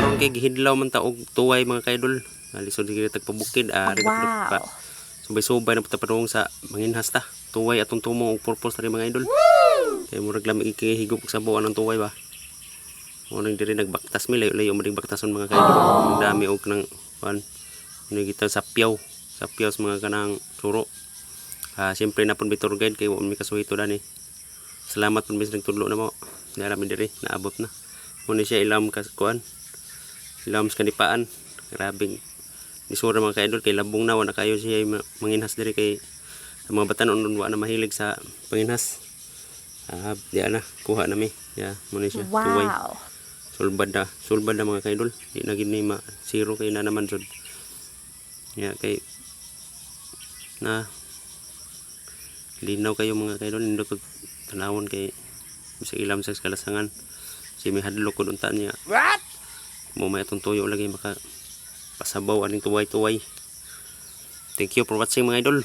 karon kay gihidlaw man ta og tuway mga kaidol. Alisod gyud tagpabukid Wow. subay-subay na puta padung sa manginhas ta. Tuway atong tumong og purpose tari mga idol. Kay murag lami ikihigop sa buwan ng tuway ba. Mo nang diri nagbaktas mi layo-layo mo ding baktason mga kaidol. Ang dami og nang kuan ni kita sapyaw sa mga kanang suro. Siyempre na pun bitur guide kay wa mi kasuhito dani. Salamat pun bis nagtudlo na mo. Dara mi diri naabot na. Mo ni siya ilam ka kuan. Ilam sa kanipaan. Grabing nisura mga kaidol kay labong na wala kayo siya manginhas diri kay sa mga batanon wa na mahilig sa panginhas. Di na kuha na mi. Mo ni siya tuway. Wow. Sulbad na mga kaidol. Di na gid ni zero kay na naman sud. Kay na linaw kayo mga kaidol nindot ko tanawon kay sa ilam sa kalasangan si may hadlok ko unta niya. What? Mo may atong tuyo lagi maka pasabaw aning tuway-tuway. Thank you for watching mga idol.